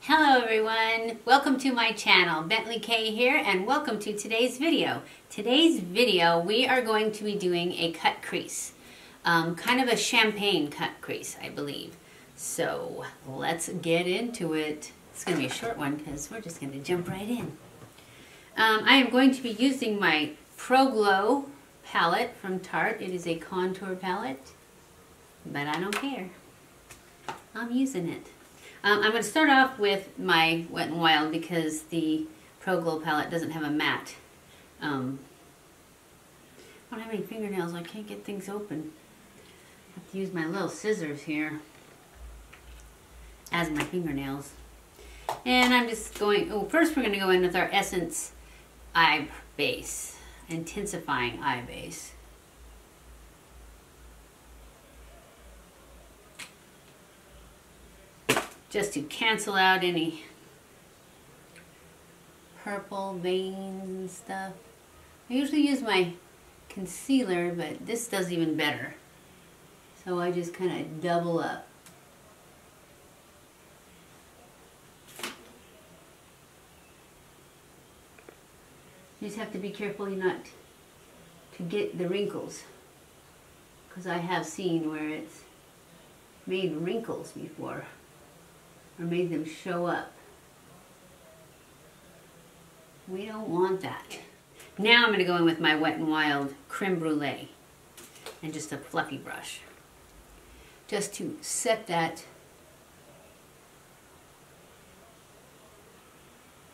Hello everyone, welcome to my channel. BentlyK here and welcome to today's video. Today's video we are going to be doing a cut crease. Kind of a champagne cut crease, I believe. So let's get into it. It's going to be a short one because we're just going to jump right in. I am going to be using my Pro Glow palette from Tarte. It is a contour palette, but I don't care. I'm using it. I'm going to start off with my Wet n Wild because the Pro Glow palette doesn't have a matte. I don't have any fingernails. I can't get things open. I have to use my little scissors here as my fingernails. And I'm just going, first we're going to go in with our Essence Eye Base, Intensifying Eye Base. Just to cancel out any purple veins and stuff. I usually use my concealer, but this does even better. So I just kind of double up. You just have to be careful not to get the wrinkles, because I have seen where it's made wrinkles before, or made them show up. We don't want that. Now I'm going to go in with my Wet n Wild Creme Brulee and just a fluffy brush, just to set that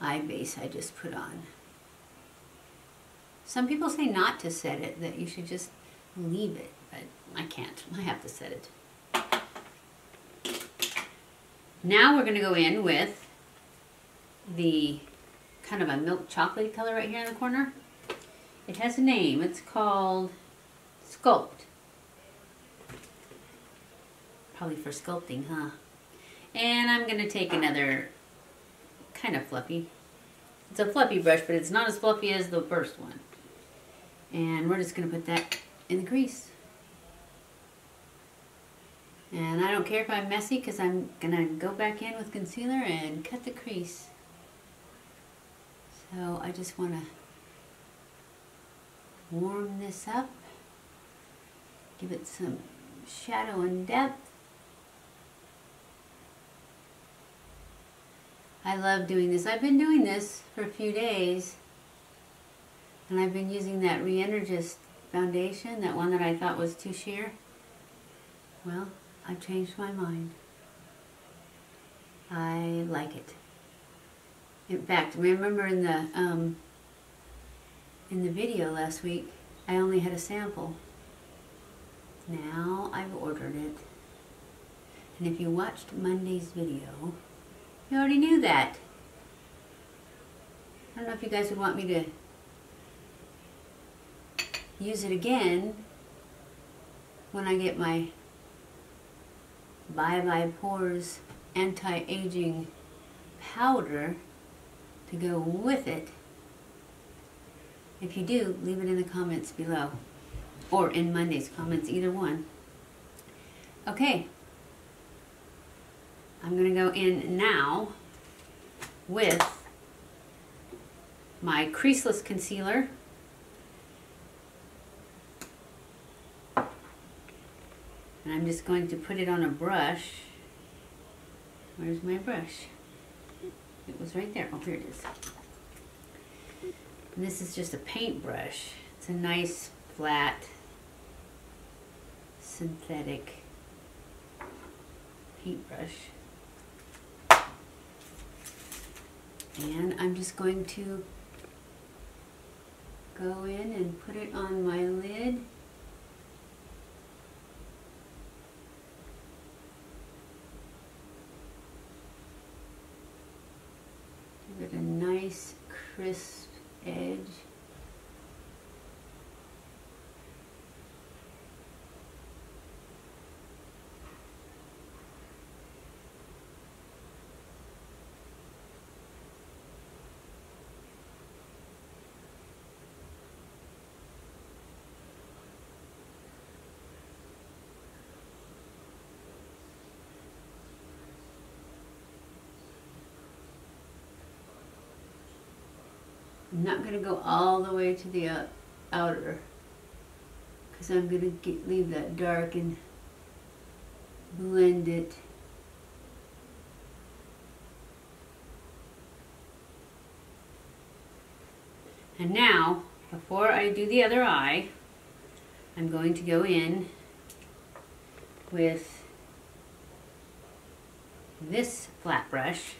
eye base I just put on. Some people say not to set it, that you should just leave it, but I can't. I have to set it. Now we're going to go in with the kind of a milk chocolate color right here in the corner. It has a name. It's called Sculpt. Probably for sculpting, huh? And I'm going to take another kind of fluffy. It's a fluffy brush, but it's not as fluffy as the first one. And we're just going to put that in the crease. And I don't care if I'm messy because I'm going to go back in with concealer and cut the crease. So I just want to warm this up, give it some shadow and depth. I love doing this. I've been doing this for a few days, and I've been using that Re-Energist foundation, that one that I thought was too sheer. Well, I've changed my mind. I like it. In fact, remember in the video last week, I only had a sample. Now I've ordered it. And if you watched Monday's video, you already knew that. I don't know if you guys would want me to use it again when I get my Bye Pores anti-aging powder to go with it. If you do, leave it in the comments below, or in Monday's comments, either one. Okay, I'm going to go in now with my creaseless concealer. And I'm just going to put it on a brush. Where's my brush? It was right there. Oh, here it is. And this is just a paint brush. It's a nice, flat, synthetic paintbrush. And I'm just going to go in and put it on my lid. Give it a nice crisp edge. I'm not going to go all the way to the outer, because I'm going to leave that dark and blend it. And now, before I do the other eye, I'm going to go in with this flat brush,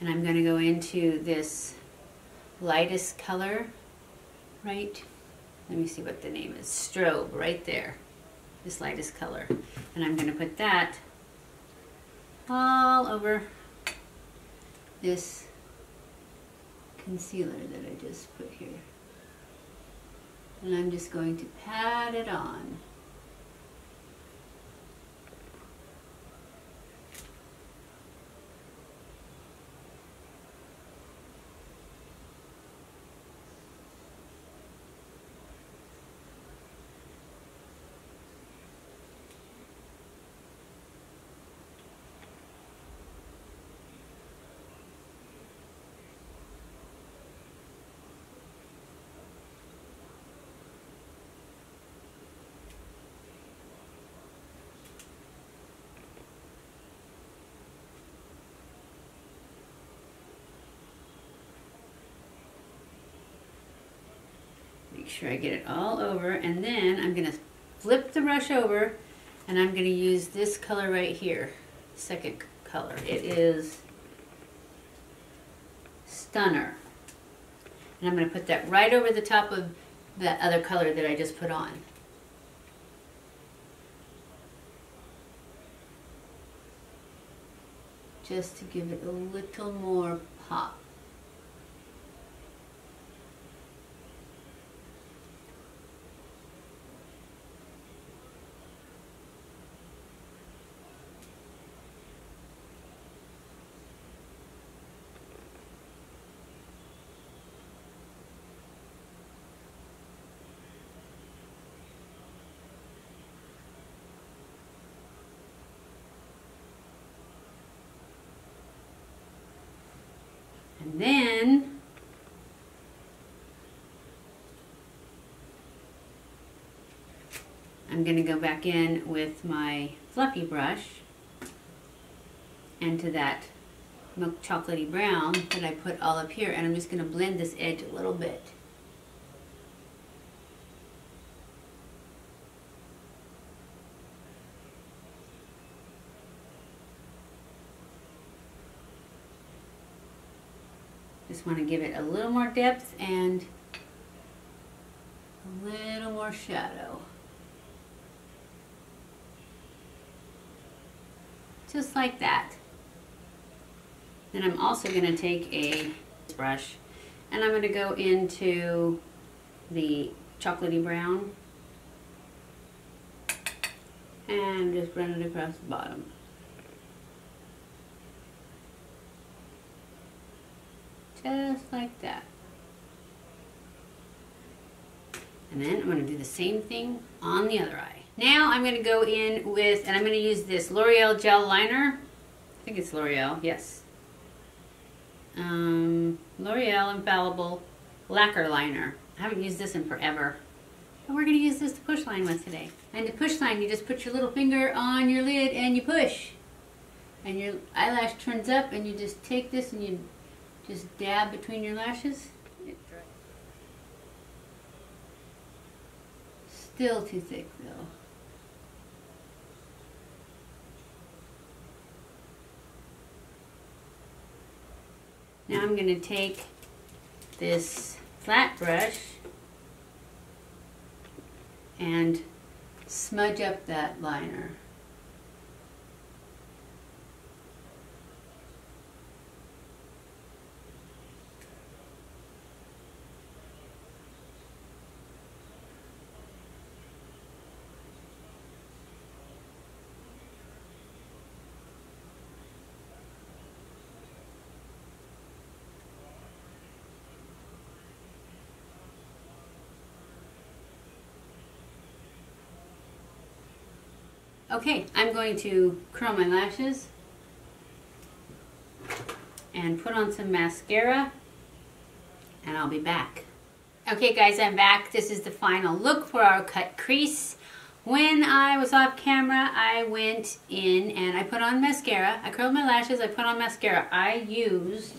and I'm going to go into this lightest color, right? Let me see what the name is. Strobe, right there. This lightest color. And I'm going to put that all over this concealer that I just put here. And I'm just going to pat it on. Make sure I get it all over, and then I'm going to flip the brush over, and I'm going to use this color right here, second color. It is Stunner. And I'm going to put that right over the top of that other color that I just put on. Just to give it a little more pop. And then I'm going to go back in with my fluffy brush into that milk chocolatey brown that I put all up here, and I'm just going to blend this edge a little bit. Just want to give it a little more depth and a little more shadow. Just like that. Then I'm also going to take a brush and I'm going to go into the chocolatey brown and just run it across the bottom. Just like that. And then I'm going to do the same thing on the other eye. Now I'm going to go in with, and I'm going to use this L'Oreal gel liner. I think it's L'Oreal, yes. L'Oreal Infallible Lacquer Liner. I haven't used this in forever. But we're going to use this to push line with today. And to push line, you just put your little finger on your lid and you push. And your eyelash turns up and you just take this and you just dab between your lashes. Still too thick though. Now I'm going to take this flat brush and smudge up that liner. Okay, I'm going to curl my lashes and put on some mascara, and I'll be back. Okay guys, I'm back. This is the final look for our cut crease. When I was off camera, I went in and I put on mascara. I curled my lashes, I put on mascara. I used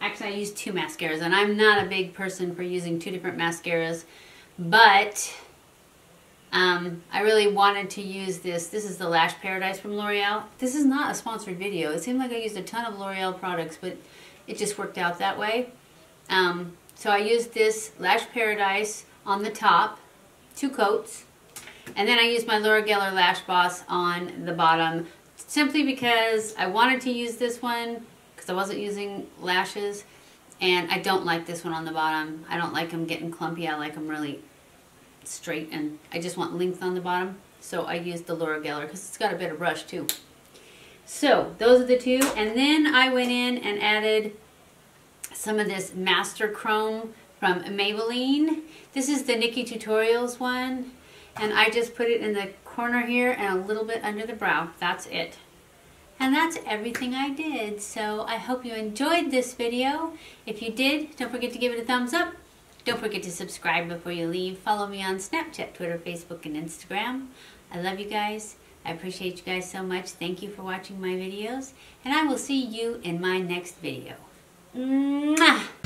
actually I used 2 mascaras, and I'm not a big person for using 2 different mascaras, but I really wanted to use this. This is the Lash Paradise from L'Oreal. This is not a sponsored video. It seemed like I used a ton of L'Oreal products, but it just worked out that way. So I used this Lash Paradise on the top, 2 coats, and then I used my Laura Geller Lash Boss on the bottom, simply because I wanted to use this one because I wasn't using lashes, and I don't like this one on the bottom. I don't like them getting clumpy. I like them really straight, and I just want length on the bottom. So I used the Laura Geller because it's got a better brush too. So those are the 2, and then I went in and added some of this Master Chrome from Maybelline. This is the Nikki Tutorials one, and I just put it in the corner here and a little bit under the brow. That's it. And that's everything I did. So I hope you enjoyed this video. If you did, don't forget to give it a thumbs up. Don't forget to subscribe before you leave. Follow me on Snapchat, Twitter, Facebook, and Instagram. I love you guys. I appreciate you guys so much. Thank you for watching my videos, and I will see you in my next video. Mwah!